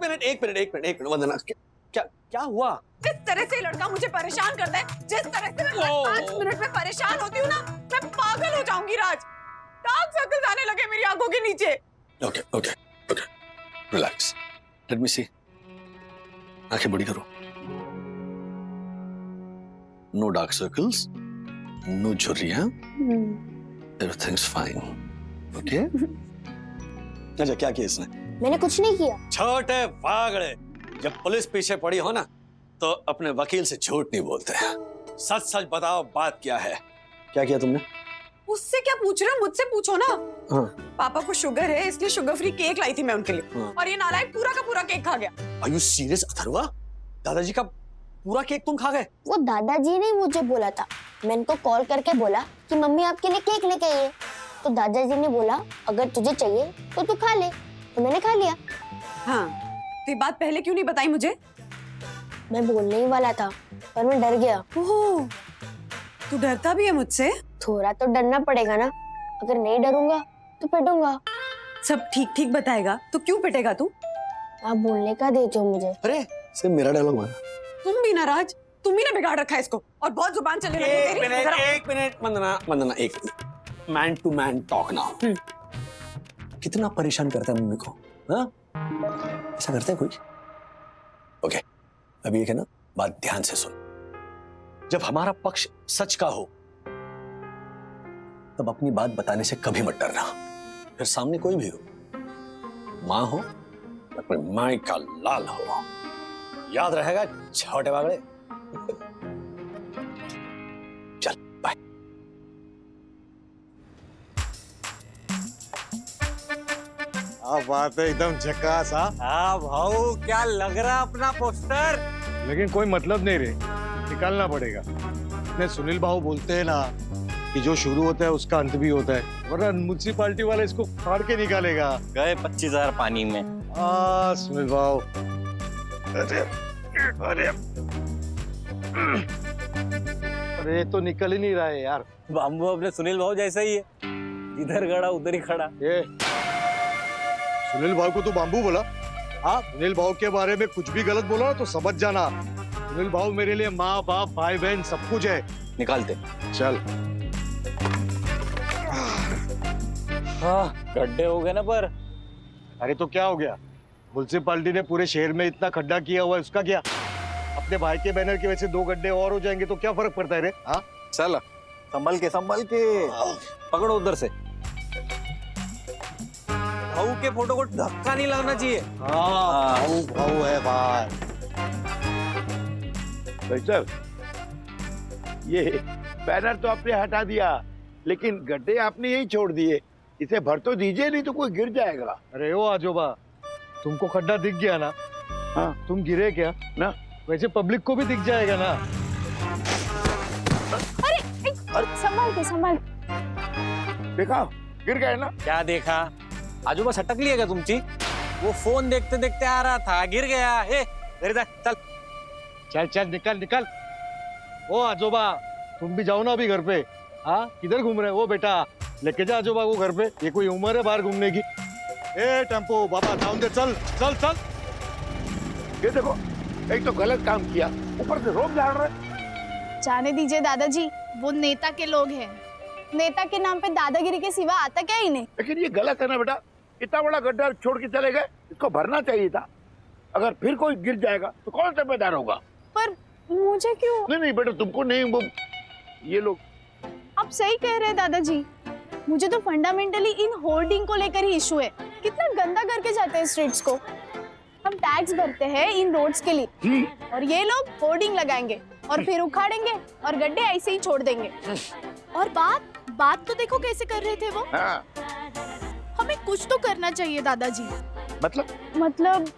एक मिनट वंदना, क्या क्या हुआ? जिस तरह से लड़का मुझे परेशान करता है, जिस तरह से मैं 5 मिनट में परेशान होती हूँ ना, मैं पागल हो जाऊंगी राज। डार्क सर्कल्स आने लगे मेरी आंखों के नीचे। Okay, relax, let me see. आंखें बड़ी करो। नो डार्क सर्कल्स, नो झुर्रियां, एवरीथिंग्स फाइन। ओके? अच्छा, क्या किया इसने? मैंने कुछ नहीं किया। छोटे पागड़े, जब पुलिस पीछे पड़ी हो ना तो अपने वकील से झूठ नहीं बोलते। सच सच बताओ, बात क्या है? क्या किया तुमने? उससे क्या पूछ रहे हो, मुझसे पूछो ना। हाँ। पापा को शुगर है, इसलिए शुगर फ्री केक लाई थी मैं उनके लिए। हाँ। और ये नालायक पूरा का पूरा केक खा गया। Are you serious, Atharva? दादाजी का पूरा केक तुम खा गए? वो दादाजी ने मुझे बोला था। मैंने उनको कॉल करके बोला कि मम्मी आपके लिए केक लेके आई है। तो दादाजी ने बोला अगर तुझे चाहिए तो तू खा ले, तो मैंने खा लिया। हाँ, तो ये बात पहले क्यों नहीं बताई मुझे? मैं बोलने ही वाला था पर मैं डर गया। ओह, तू डरता भी है मुझसे? थोड़ा तो डरना पड़ेगा ना, अगर नहीं डरूंगा तो पिटूंगा। सब ठीक ठीक बताएगा तो क्यों पिटेगा तू? आप बोलने का देते हो मुझे। अरे सिर्फ मेरा डायलॉग माना। तुम भी ना राज, तुम ही ना बिगाड़ रखा है इसको, और बहुत जुबान चलने लगी तेरी। एक मिनट वंदना, एक minute. Man to man talk now. कितना परेशान करता है मम्मी को? हाँ? ऐसा करता है कोई? ओके, अभी एक है ना, बात ध्यान से सुन। जब हमारा पक्ष सच का हो तब अपनी बात बताने से कभी मत डरना। फिर सामने कोई भी हो, माँ हो या कोई माई का लाल हो, याद रहेगा छोटे बागड़े। चल बाय। बात है एकदम झकास। हाँ भाऊ, क्या लग रहा है अपना पोस्टर? लेकिन कोई मतलब नहीं रे, निकालना पड़ेगा। इतने सुनील भाऊ बोलते हैं ना कि जो शुरू होता है उसका अंत भी होता है, वरना म्युनिसिपालिटी वाले इसको फाड़ के निकालेगा। गए 25,000 पानी में। सुनील भाऊ, अरे अरे अरे तो निकल ही नहीं रहा है यार। बाम्बू अपने सुनील भाऊ जैसा ही है, इधर गड़ा उधर ही खड़ा। ये सुनील भाऊ को तो बाम्बू बोला? हाँ, सुनील भाऊ के बारे में कुछ भी गलत बोला तो समझ जाना, सुनील भाऊ मेरे लिए माँ बाप भाई बहन सब कुछ है। निकालते चल। हाँ, गड्ढे हो गए ना पर। अरे तो क्या हो गया? म्युनिसिपालिटी ने पूरे शहर में इतना खड्डा किया हुआ है, उसका क्या? अपने भाई के बैनर की वजह से 2 गड्ढे और हो जाएंगे तो क्या फर्क पड़ता है रे? हाँ चल, संभल के पकड़ो उधर से। भाऊ के फोटो को धक्का नहीं लगना चाहिए। भाऊ भाऊ है भाई। भाई साहब, ये बैनर तो आपने हटा दिया, लेकिन गड्ढे आपने यही छोड़ दिए। इसे भर तो दीजिए, नहीं तो कोई गिर जाएगा। अरे ओ आजोबा, तुमको खड्डा दिख गया ना? हाँ, तुम गिरे क्या ना? वैसे पब्लिक को भी दिख जाएगा ना। अरे संभाल। देखा, गिर गए ना? क्या देखा? आजूबा सटक लिया क्या तुमची? वो फोन देखते देखते आ रहा था, गिर गया। ए, घर जा, चल। चल निकल। ओ आजोबा, तुम भी जाओ ना अभी घर पे। हाँ, किधर घूम रहे हो? वो बेटा लेके जा आजोबा को घर पे, ये कोई उम्र है बाहर घूमने की? ए टेम्पो बाबा, जाओ दे, चल। ये देखो, एक तो गलत काम किया, ऊपर से रोक झाड़ रहे। जाने दीजिए दादाजी, वो नेता के लोग हैं। नेता के नाम पे दादागिरी के सिवा आता क्या इन्हें? लेकिन ये गलत है ना बेटा, इतना बड़ा गड्ढा छोड़ के चले गए, इसको भरना चाहिए था। अगर फिर कोई गिर जाएगा तो कौन जिम्मेदार होगा? पर मुझे क्यों? नहीं बेटा, तुमको नहीं, वो ये लोग। आप सही कह रहे हैं दादाजी, मुझे तो फंडामेंटली इन होर्डिंग को लेकर ही इशू है। कितना गंदा करके जाते हैं स्ट्रीट्स को। हम टैक्स भरते हैं इन रोड्स के लिए, और ये लोग होर्डिंग लगाएंगे और फिर उखाड़ेंगे और गड्ढे ऐसे ही छोड़ देंगे। और बात तो देखो कैसे कर रहे थे वो। हाँ। हमें कुछ तो करना चाहिए दादाजी। मतलब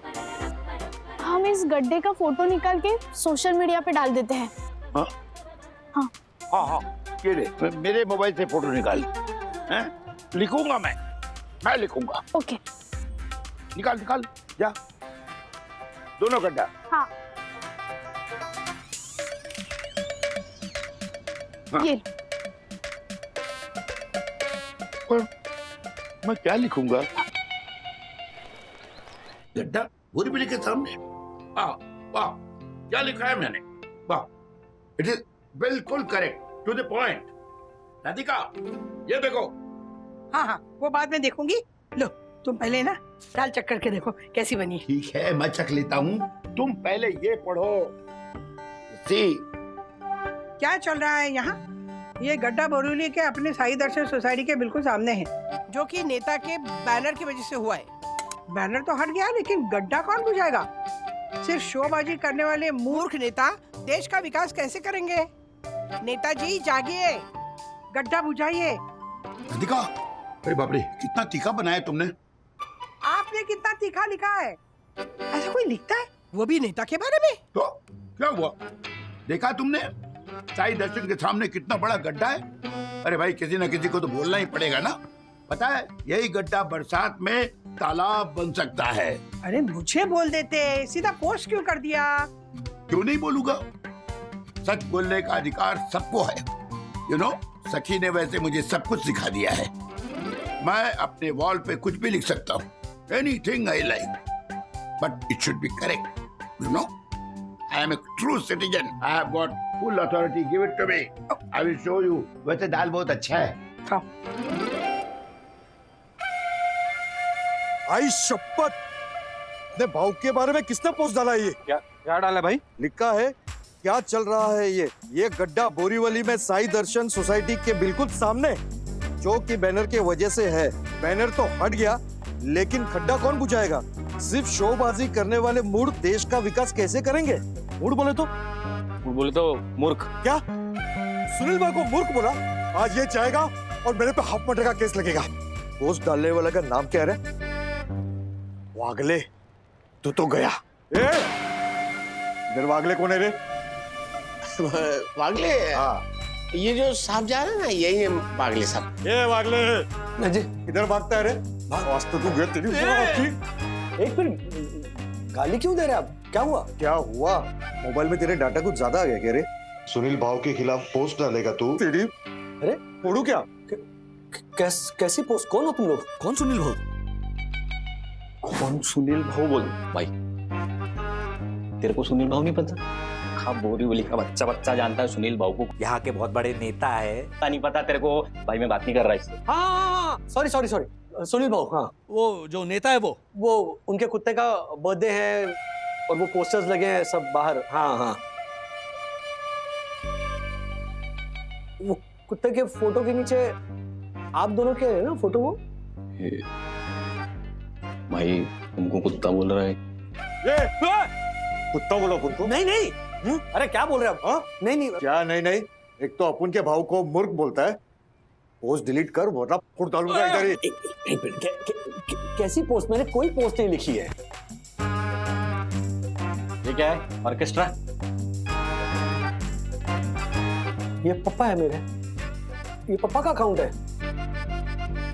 हम इस गड्ढे का फोटो निकाल के सोशल मीडिया पे डाल देते हैं। हाँ हाँ हाँ हाँ, ये ले, मेरे मोबाइल से फोटो निकाल। हैं? लिखूंगा मैं लिखूंगा। ओके, निकाल जा, दोनों गड्ढा। हाँ, हाँ। ये पर मैं क्या लिखूंगा? गड्ढा बोरीवली के सामने? वाह वाह, क्या लिखा है मैंने? वाह, इट इज बिल्कुल correct, to the point. Radhika, ये देखो। हाँ हाँ, वो बाद में देखूंगी। लो, तुम पहले ना दाल चख करके देखो कैसी बनी है। ठीक है, मैं चख लेता हूँ, तुम पहले ये पढ़ो। सी, क्या चल रहा है यहाँ? ये गड्ढा बोरीवली के अपने साई दर्शन सोसाइटी के बिल्कुल सामने है, जो कि नेता के बैनर की वजह से हुआ है। बैनर तो हट गया, लेकिन गड्ढा कौन बुझाएगा? सिर्फ शोबाजी करने वाले मूर्ख नेता देश का विकास कैसे करेंगे? नेताजी जागिए, गड्ढा बुझाइए। राधिका, अरे बाप रे, कितना तीखा बनाया तुमने। आपने कितना तीखा लिखा है? ऐसा कोई लिखता है, वो भी नेता के बारे में? तो क्या हुआ, देखा तुमने? साई दर्शन के सामने कितना बड़ा गड्ढा है। अरे भाई, किसी ना किसी को तो बोलना ही पड़ेगा ना। पता है, यही गड्ढा बरसात में तालाब बन सकता है। अरे मुझे बोल देते, सीधा पोस्ट क्यों कर दिया? क्यों नहीं बोलूंगा, सच बोलने का अधिकार सबको है। यू नो, सखी ने वैसे मुझे सब कुछ सिखा दिया है। मैं अपने वॉल पे कुछ भी लिख सकता हूँ, anything I like, but it should be correct. You know, I am a true citizen, I have got full authority, give it to me, I will show you. वैसे दाल बहुत अच्छा है। खाओ। आई शपथ, अपने भाव के बारे में किसने पोस्ट डाला ये? क्या डाला भाई? लिखा है, क्या चल रहा है ये गड्ढा बोरीवली में साई दर्शन सोसाइटी के बिल्कुल सामने, जो कि बैनर के वजह से है। बैनर तो हट गया, लेकिन खड्डा कौन बुझाएगा? सिर्फ शोबाजी करने वाले मूर्ख देश का विकास कैसे करेंगे? मूर्ख बोले तो मूर्ख। क्या सुनील भाई को मूर्ख बोला? आज ये चाहेगा और मेरे पे हाफ मर्डर का केस लगेगा। पोस्ट डालने वाला का नाम क्या है? वागले, तू तो गया। इधर वागले कौन है रे? वागले? हाँ, ये जो साहब जा रहे हैं ना, यही है वागले साहब। ये वागले है। जी, इधर भागता है रे? आज तो तू गया, तेरी एक मिनट, गाली क्यों दे रहे आप? क्या हुआ? क्या हुआ? मोबाइल में तेरे डाटा कुछ ज्यादा आ गया क्या रे? सुनील भाव के खिलाफ पोस्ट डालेगा तू? तेरी अरे फोड़ू क्या? कैसी पोस्ट? कौन हो तुम लोग? कौन सुनील भाऊ? कौन सुनील भाऊ बोल भाई? तेरे को सुनील भाऊ नहीं पता? हाँ, बोरीवली का बच्चा बच्चा जानता है सुनील भाऊ को, यहाँ के बहुत बड़े नेता है। नहीं पता तेरे को? भाई मैं बात नहीं कर रहा इससे। हाँ, सॉरी सॉरी सॉरी, सुनील भाऊ। हाँ, वो जो नेता है वो उनके कुत्ते का बर्थडे है और वो पोस्टर्स लगे हैं सब बाहर। हाँ हाँ, वो कुत्ते के फोटो के नीचे आप दोनों के है ना फोटो? वो भाई तुमको कुत्ता बोल रहा है? कुत्ता बोला अपन को? नहीं नहीं, अरे क्या बोल रहे हैं आप? हाँ? नहीं नहीं, क्या नहीं नहीं? एक तो अपन के भाव को मूर्ख बोलता है। पोस्ट डिलीट कर, वरना फुट डालूंगा इधर ही। एक मिनट, कैसी पोस्ट? मैंने कोई पोस्ट नहीं लिखी है। ये क्या है? ऑर्केस्ट्रा? ये पप्पा है मेरे, ये पप्पा का अकाउंट है।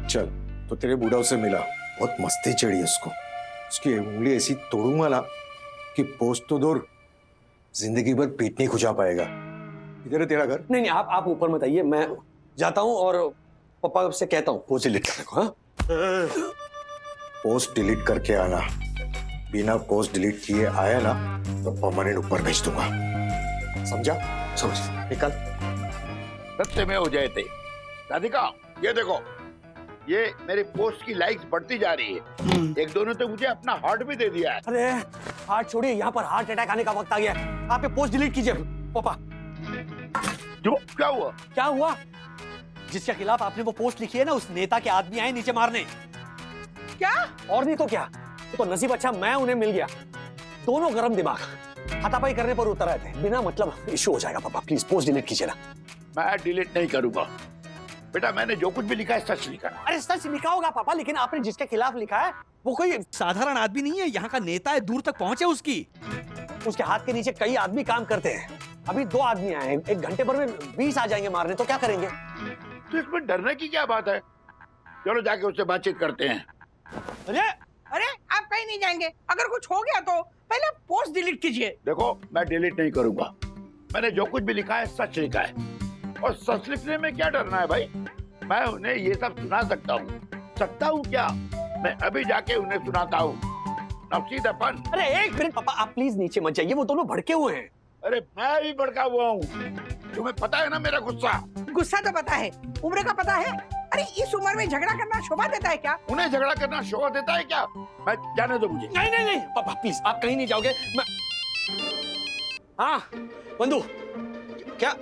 चल, तो तेरे बूढ़ा से मिला, बहुत मस्ती चढ़ी उसको। उसकी उंगली ऐसी तोड़ूंगा ना कि पोस्ट तो दूर, जिंदगी भर पेट नहीं खुजा पाएगा। इधर है तेरा घर? नहीं नहीं, आप ऊपर मत आइए, मैं जाता हूँ और पापा से कहता हूँ पोस्ट डिलीट करने को। हाँ, पोस्ट डिलीट करके आना। बिना पोस्ट डिलीट किए आया ना तो परमानेंट ऊपर भेज दूंगा, समझा? समझ। निकल। सत्य में हो जाए थे। राधिका, ये देखो, ये मेरे पोस्ट की लाइक्स बढ़ती जा रही है। एक दोनों तो मुझे अपना हार्ट भी दे दिया है। अरे हार्ट छोड़िए, यहाँ पर हार्ट अटैक आने का वक्त आ गया है। आप ये पोस्ट डिलीट कीजिए पापा। क्यों, क्या हुआ? क्या हुआ? जिसके खिलाफ आपने वो पोस्ट लिखी है ना, उस नेता के आदमी आए नीचे मारने। क्या? और नहीं तो क्या, तो नसीब अच्छा मैं उन्हें मिल गया। दोनों गरम दिमाग हाथापाई करने पर उतर आए थे। बिना मतलब इशू हो जाएगा पापा, प्लीज पोस्ट डिलीट कीजिए ना। मैं डिलीट नहीं करूंगा बेटा, मैंने जो कुछ भी लिखा है सच लिखा है। अरे सच लिखा होगा पापा, लेकिन आपने जिसके खिलाफ लिखा है वो कोई साधारण आदमी नहीं है, यहाँ का नेता है, दूर तक पहुंचे उसकी। उसके हाथ के नीचे कई आदमी काम करते हैं। अभी 2 आदमी आए हैं, 1 घंटे भर में 20 आ जाएंगे मारने, तो क्या करेंगे? तो इसमें डरने की क्या बात है? चलो जाके उससे बातचीत करते हैं। अरे आप कहीं नहीं जाएंगे। अगर कुछ हो गया तो पहले पोस्ट डिलीट कीजिए। देखो, मैं डिलीट नहीं करूंगा। मैंने जो कुछ भी लिखा है सच लिखा है, और सच लिखने में क्या डरना है भाई? मैं उन्हें ये सब सुना सकता हूँ क्या? मैं अभी जाके उन्हें सुनाता हूँ। Now see the fun. अरे एक मिनट पापा, आप प्लीज नीचे मत जाइए, वो दोनों भड़के हुए हैं। अरे मैं भी भड़का हुआ हूँ। तुम्हें पता है ना मेरा गुस्सा। गुस्सा तो पता है, उम्र का पता है। अरे इस उम्र में झगड़ा करना शोभा देता है क्या? उन्हें झगड़ा करना शोभा देता है क्या? मैं जाने दो मुझे। नहीं नहीं नहीं पापा प्लीज, आप कहीं नहीं जाओगे। मैं हाँ बंधु, क्या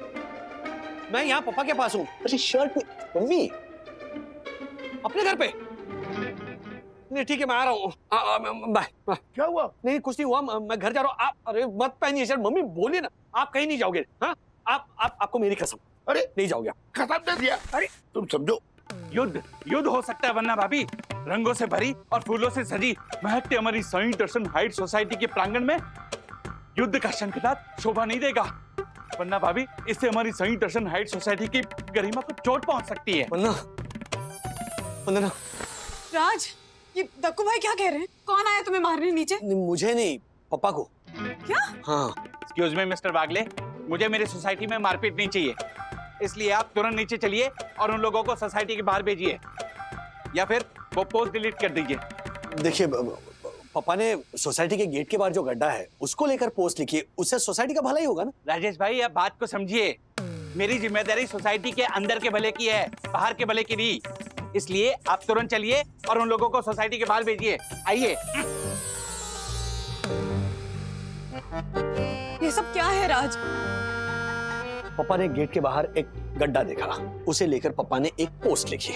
मैं यहाँ पापा के पास हूँ? अरे शर्ट मम्मी अपने घर पे? नहीं ठीक है, मैं आ रहा हूँ। Bye bye. क्या हुआ? नहीं कुछ नहीं हुआ, मैं घर जा रहा हूँ। आप अरे मत पहनिए शर्ट। मम्मी बोलिए ना, आप कहीं नहीं जाओगे। हाँ आपको मेरी कसम, अरे नहीं जाओगे। कसम दे दिया। अरे तुम समझो, युद्ध हो सकता है वरना भाभी रंगों से भरी और फूलों से सजी महकते हमारी साई दर्शन हाइट सोसाइटी के प्रांगण में युद्ध का शंखनाद शोभा नहीं देगा, वरना भाभी इससे हमारी साई दर्शन हाइट सोसाइटी की गरिमा को चोट पहुंच सकती है। वंदना, वंदना। राज, ये दक्कू भाई क्या कह रहे हैं? कौन आया तुम्हें मारने नीचे? नहीं, मुझे नहीं, पापा को। क्या? हाँ। एक्सक्यूज मी मिस्टर बागले, मुझे मेरी सोसाइटी में मारपीट नहीं चाहिए, इसलिए आप तुरंत नीचे चलिए और उन लोगों को सोसाइटी के बाहर भेजिए, या फिर वो पोस्ट डिलीट कर दीजिए। देखिए पापा ने सोसाइटी के गेट के बाहर जो गड्ढा है उसको लेकर पोस्ट लिखी है, उससे सोसाइटी का भला ही होगा ना। राजेश भाई आप बात को समझिए, मेरी जिम्मेदारी सोसाइटी के अंदर के भले की है, बाहर के भले की नहीं, इसलिए आप तुरंत चलिए और उन लोगों को सोसाइटी के बाहर भेजिए। आइए। ये सब क्या है राज? पापा ने गेट के बाहर एक गड्ढा देखा, उसे लेकर पापा ने एक पोस्ट लिखी।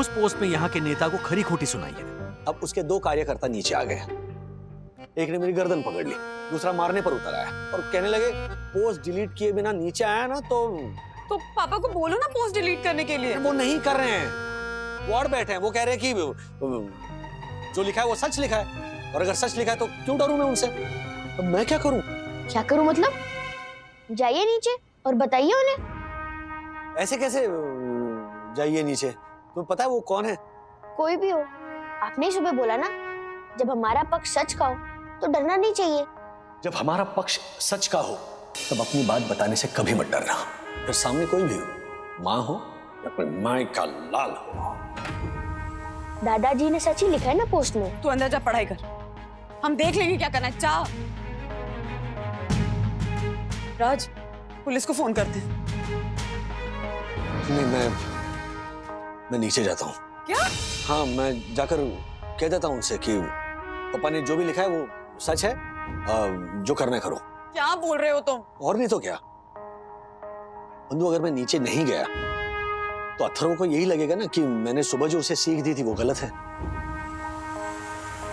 उस पोस्ट में यहाँ के नेता को खरी खोटी सुनाई है। अब उसके दो कार्यकर्ता नीचे आ गए, एक ने मेरी गर्दन पकड़ ली, दूसरा मारने पर उतर आया और कहने लगे पोस्ट डिलीट किए बिना नीचे आया ना तो पापा को बोलो ना पोस्ट डिलीट करने के लिए। वो नहीं कर रहे हैं, वार्ड बैठे हैं, वो कह रहे हैं कि जो लिखा है वो सच लिखा है, और अगर सच लिखा है तो क्यों डरूं मैं उनसे? अब मैं क्या करूं? क्या करूं मतलब? जाइए नीचे और बताइए उन्हें। ऐसे कैसे जाइए नीचे? तुम्हें पता है वो कौन है? कोई भी हो, आपने ही सुबह बोला ना, जब हमारा पक्ष सच का हो तो डरना नहीं चाहिए। जब हमारा पक्ष सच का हो तब अपनी बात बताने से कभी मत डरना, फिर सामने कोई भी हो, माँ हो या कोई माँ का लाल हो। दादाजी ने सच ही लिखा है ना पोस्ट में। तू अंदर जा, पढ़ाई कर, हम देख लेंगे क्या करना है। जा राज, पुलिस को फोन करते हैं। नहीं, मैं नीचे जाता हूँ। क्या? हाँ, मैं जाकर कह देता हूँ उनसे कि पापा ने जो भी लिखा है वो सच है, जो करना है करो। क्या बोल रहे हो तुम? और नहीं तो क्या बंधु, अगर मैं नीचे नहीं गया तो अथर्व को यही लगेगा ना कि मैंने सुबह जो उसे सीख दी थी वो गलत है,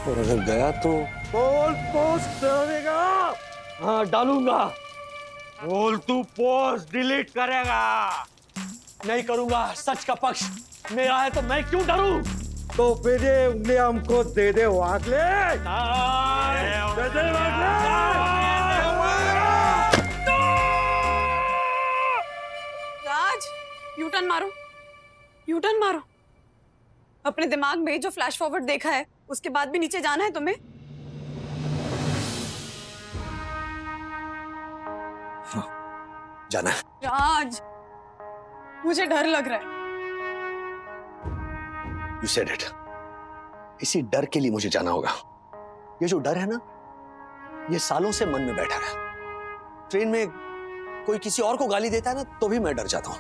और अगर गया तो पोस्ट डालेगा। हाँ डालूंगा। बोल तू पोस्ट डिलीट करेगा। नहीं करूंगा, सच का पक्ष मेरा है तो मैं क्यों डरूं? तो फिर ये उंगली हमको दे दे वागले। दे दे वागले। राज, यू टर्न मारो, यू टर्न मारो। अपने दिमाग में जो फ्लैश फॉरवर्ड देखा है उसके बाद भी नीचे जाना है तुम्हें? जाना है। राज, मुझे डर लग रहा है। You said it. इसी डर के लिए मुझे जाना होगा। ये जो डर है ना, ये सालों से मन में बैठा है। ट्रेन में कोई किसी और को गाली देता है ना तो भी मैं डर जाता हूँ,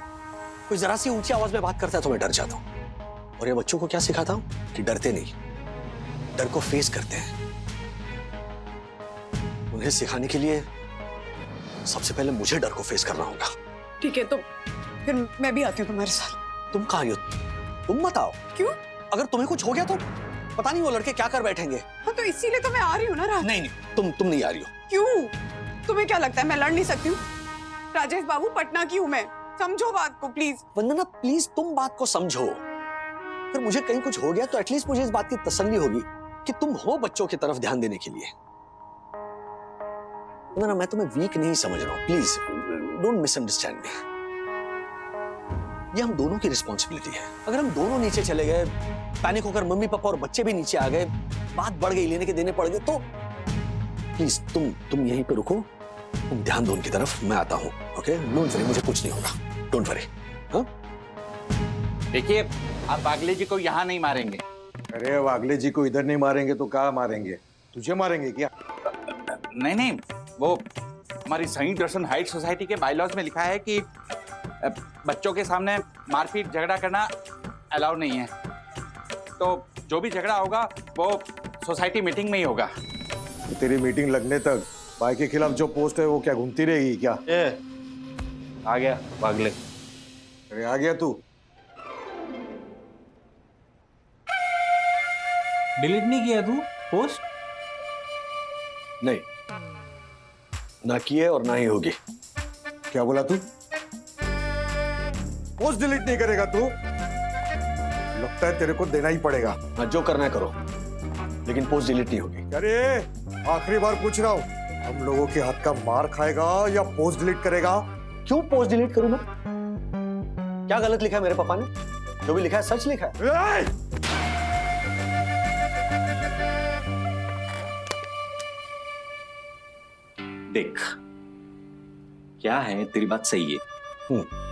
कोई जरा सी ऊंची आवाज में बात करता है तो मैं डर जाता हूँ। और ये बच्चों को क्या सिखाता हूँ कि डरते नहीं, डर को फेस करते हैं। उन्हें सिखाने के लिए सबसे पहले मुझे डर को फेस करना होगा। ठीक है, तो फिर मैं भी आती हूँ तुम्हारे साथ। तुम कहाँ हो? तुम मत आओ। क्यों? अगर तुम्हें कुछ हो गया तो पता नहीं वो लड़के क्या कर बैठेंगे। हाँ, तो इसीलिए तो मैं आ रही हूँ ना राज। नहीं, तुम नहीं आ रही हो। क्यों? तुम्हें क्या लगता है मैं लड़ नहीं सकती हूँ? राजेश बाबू, पटना की हूँ मैं, समझो बात को प्लीज। वंदना प्लीज तुम बात को समझो। फिर मुझे कहीं कुछ हो गया तो एटलीस्ट मुझे इस बात की तसल्ली होगी कि तुम हो बच्चों की तरफ ध्यान देने के लिए। वंदना, मैं तुम्हें वीक नहीं समझ रहा हूँ, प्लीज डोंट मिसअंडरस्टैंड मी। ये हम दोनों की रिस्पॉन्सिबिलिटी है। अगर हम दोनों नीचे चले गए, पैनिक होकर मम्मी पापा और बच्चे भी नीचे आ गए, बात बढ़ गई, लेने के देने पड़ गए, तो प्लीज तुम यहीं पे रुको, तुम ध्यान दो उनकी तरफ, मैं आता हूँ। ओके, डोंट वरी, मुझे कुछ नहीं होगा, डोंट वरी। हाँ, देखिए आप बागले जी को यहाँ नहीं मारेंगे। अरे वागले जी को इधर नहीं मारेंगे तो कहाँ मारेंगे? तुझे मारेंगे क्या? नहीं नहीं, वो हमारी सही दर्शन हाइट सोसाइटी के बायलॉज में लिखा है कि बच्चों के सामने मारपीट झगड़ा करना अलाउ नहीं है। तो जो भी झगड़ा होगा वो सोसाइटी मीटिंग में ही होगा। तेरी मीटिंग लगने तक भाई के खिलाफ जो पोस्ट है वो क्या घूमती रहेगी क्या? आ गया पागले। अरे आ गया तू? डिलीट नहीं किया तू पोस्ट? नहीं, ना की है और ना ही होगी। क्या बोला तू? पोस्ट डिलीट नहीं करेगा तू? लगता है तेरे को देना ही पड़ेगा। हाँ, जो करना है करो, लेकिन पोस्ट डिलीट नहीं होगी। अरे आखिरी बार पूछ रहा हूँ, हम लोगों के हाथ का मार खाएगा या पोस्ट डिलीट करेगा? क्यों पोस्ट डिलीट करूं मैं? क्या गलत लिखा है मेरे पापा ने? जो भी लिखा है सच लिखा है। देख, क्या है, तेरी बात सही है,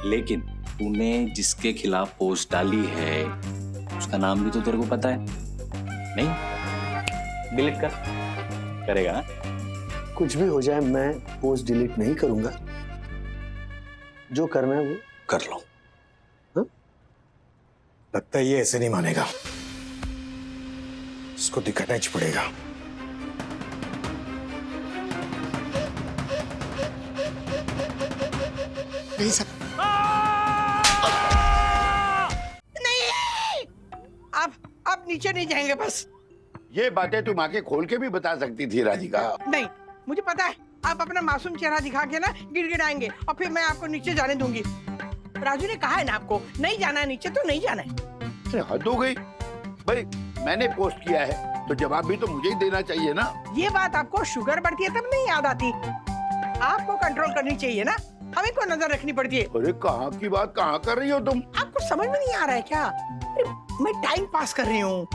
लेकिन तूने जिसके खिलाफ पोस्ट डाली है उसका नाम भी तो तेरे को पता है नहीं? डिलीट कर। करेगा? कुछ भी हो जाए मैं पोस्ट डिलीट नहीं करूंगा। जो करना है वो कर लो। हाँ? लगता है ये ऐसे नहीं मानेगा, इसको दिखाना ही पड़ेगा। नहीं सर, आप नीचे नहीं जाएंगे बस। ये बातें तुम आके खोल के भी बता सकती थी राधिका। नहीं, मुझे पता है आप अपना मासूम चेहरा दिखा के ना गिड़गिड़ाएंगे और फिर मैं आपको नीचे जाने दूंगी। राजू ने कहा है ना आपको नहीं जाना है नीचे, तो नहीं जाना है। हद हो गई भाई, मैंने पोस्ट किया है तो जवाब भी तो मुझे ही देना चाहिए ना। ये बात आपको शुगर बढ़ती है तब नहीं याद आती, आपको कंट्रोल करनी चाहिए ना, हमें को नजर रखनी पड़ती है। अरे कहाँ की बात कहाँ कर रही हो तुम? आपको समझ में नहीं आ रहा है क्या? अरे मैं टाइम पास कर रही हूँ,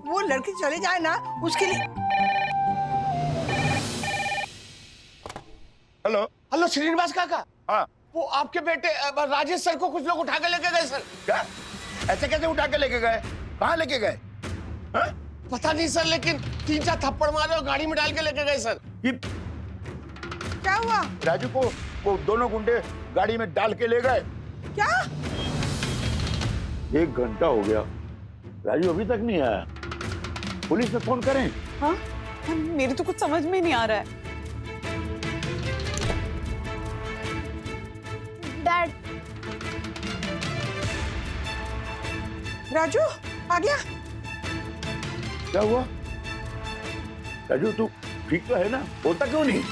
वो लड़की चले जाए ना उसके लिए। हेलो हेलो श्रीनिवास काका। हाँ, वो आपके बेटे राजेश सर को कुछ लोग उठा के लेके गए सर। क्या? ऐसे कैसे उठा के लेके गए? कहाँ लेके गए? हाँ? पता नहीं सर, लेकिन 3-4 थप्पड़ मारे और गाड़ी में डाल के लेके गए सर। ये क्या हुआ? राजू को वो दोनों गुंडे गाड़ी में डाल के ले गए। क्या? 1 घंटा हो गया, राजू अभी तक नहीं आया। पुलिस में फोन करें? हाँ? मेरे तो कुछ समझ में नहीं आ रहा है। डैड, राजू आ गया? क्या हुआ? राजू तू ठीक तो है ना? बोलता क्यों नहीं?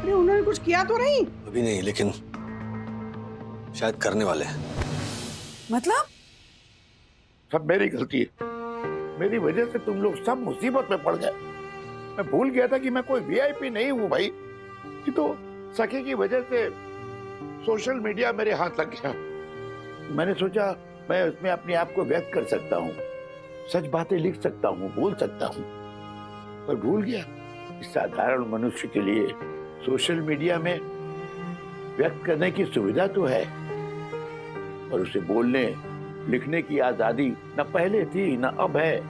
अरे उन्होंने कुछ किया तो नहीं? अभी नहीं, लेकिन शायद करने वाले हैं। मतलब? सब मेरी गलती है, मेरी वजह से तुम लोग सब मुसीबत में पड़ गए। मैं भूल गया था कि मैं कोई वीआईपी नहीं हूँ भाई। कि तो सखी की वजह से सोशल मीडिया मेरे हाथ लग गया। मैंने सोचा मैं उसमें अपने आप को व्यक्त कर सकता हूँ, सच बातें लिख सकता हूँ, बोल सकता हूँ, पर भूल गया इस साधारण मनुष्य के लिए सोशल मीडिया में व्यक्त करने की सुविधा तो है, पर उसे बोलने लिखने की आजादी न पहले थी न अब है।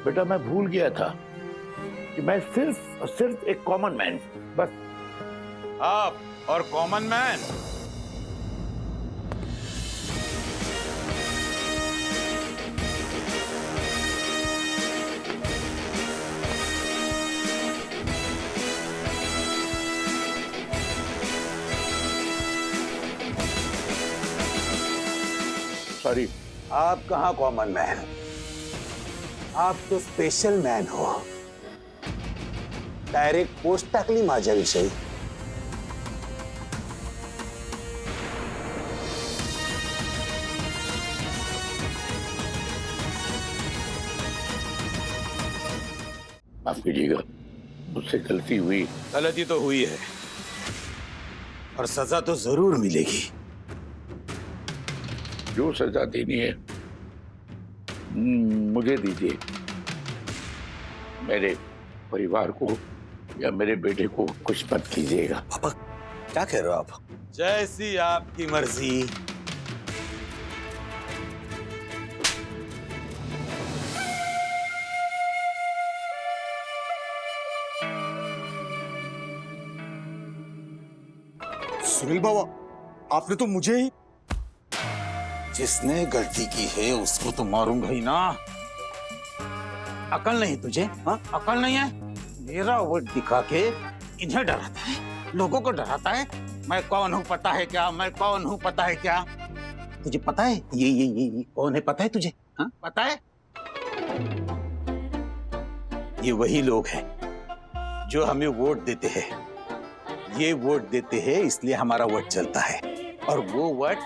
बेटा मैं भूल गया था कि मैं सिर्फ और सिर्फ एक कॉमन मैन, बस। आप और कॉमन मैन सॉरी। आप कहाँ कॉमन मैन, आप तो स्पेशल मैन हो। डायरेक्ट पोस्ट टाकली माझ्याविषयी। माफ कीजिएगा, मुझसे गलती हुई। गलती तो हुई है और सजा तो जरूर मिलेगी। जो सजा देनी है मुझे दीजिए, मेरे परिवार को या मेरे बेटे को कुछ मत कीजिएगा। पापा क्या कह रहे हो आप? जैसी आपकी मर्जी। सुनील बाबा, आपने तो मुझे ही। जिसने गलती की है उसको तो मारूंगा ही ना। अकल नहीं तुझे? हाँ, अकल नहीं है? मेरा वोट दिखा के इन्हें डराता है, लोगों को डराता है। मैं कौन हूँ पता है क्या? मैं कौन हूँ पता है क्या? तुझे पता है ये कौन है पता है तुझे? हाँ, पता है? ये वही लोग हैं जो हमें वोट देते हैं। ये वोट देते हैं इसलिए हमारा वोट चलता है, और वो वोट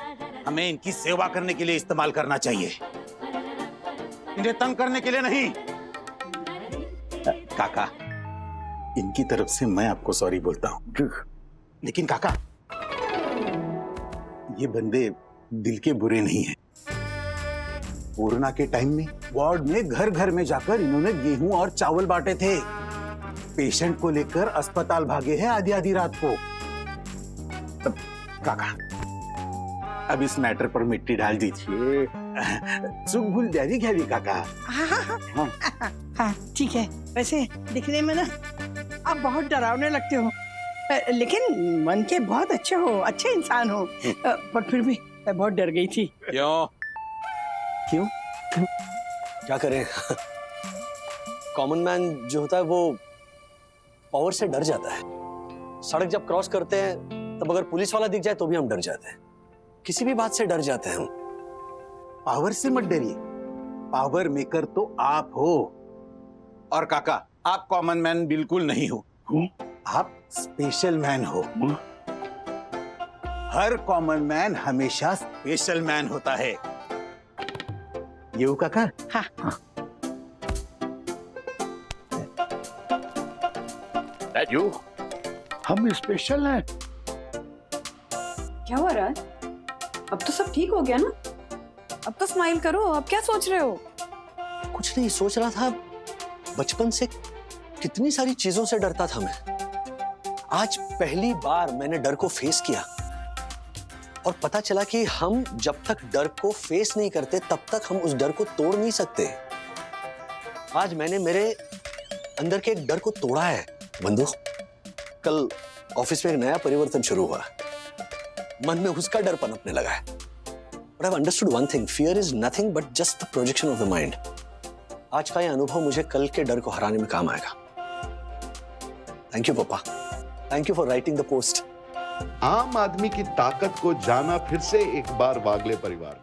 हमें इनकी सेवा करने के लिए इस्तेमाल करना चाहिए, इन्हें तंग करने के लिए नहीं। काका, इनकी तरफ से मैं आपको सॉरी बोलता हूं, लेकिन काका ये बंदे दिल के बुरे नहीं हैं। कोरोना के टाइम में वार्ड में घर घर में जाकर इन्होंने गेहूं और चावल बांटे थे। पेशेंट को लेकर अस्पताल भागे हैं आधी आधी रात को। तब काका, अब इस मैटर पर मिट्टी डाल दीजिए, सुख भूल जाएगी क्या भी काका? हाँ ठीक है। वैसे दिखने में ना आप बहुत डरावने लगते हो, लेकिन मन के बहुत अच्छे हो, अच्छे इंसान हो। पर फिर भी मैं बहुत डर गई थी। क्यों? क्या करें? कॉमन मैन जो होता है वो पावर से डर जाता है। सड़क जब क्रॉस करते हैं तब अगर पुलिस वाला दिख जाए तो भी हम डर जाते हैं, किसी भी बात से डर जाते हैं हम। पावर से मत डरिए, पावर मेकर तो आप हो। और काका, आप कॉमन मैन बिल्कुल नहीं हो, आप स्पेशल मैन हो। हर कॉमन मैन हमेशा स्पेशल मैन होता है। ये हो काका? हाँ। राजू, हम स्पेशल हैं। क्या हुआ राज? अब तो सब ठीक हो गया ना? अब तो स्माइल करो, अब क्या सोच रहे हो? कुछ नहीं सोच रहा था, बचपन से कितनी सारी चीजों से डरता था मैं। आज पहली बार मैंने डर को फेस किया और पता चला कि हम जब तक डर को फेस नहीं करते तब तक हम उस डर को तोड़ नहीं सकते। आज मैंने मेरे अंदर के एक डर को तोड़ा है बंधु। कल ऑफिस में एक नया परिवर्तन शुरू हुआ, मन में उसका डर पनपने लगा है। But I've understood one thing, fear is nothing but just the projection of the mind. आज का ये अनुभव मुझे कल के डर को हराने में काम आएगा। थैंक यू पापा, thank you for writing the post. आम आदमी की ताकत को जाना फिर से एक बार वागले परिवार।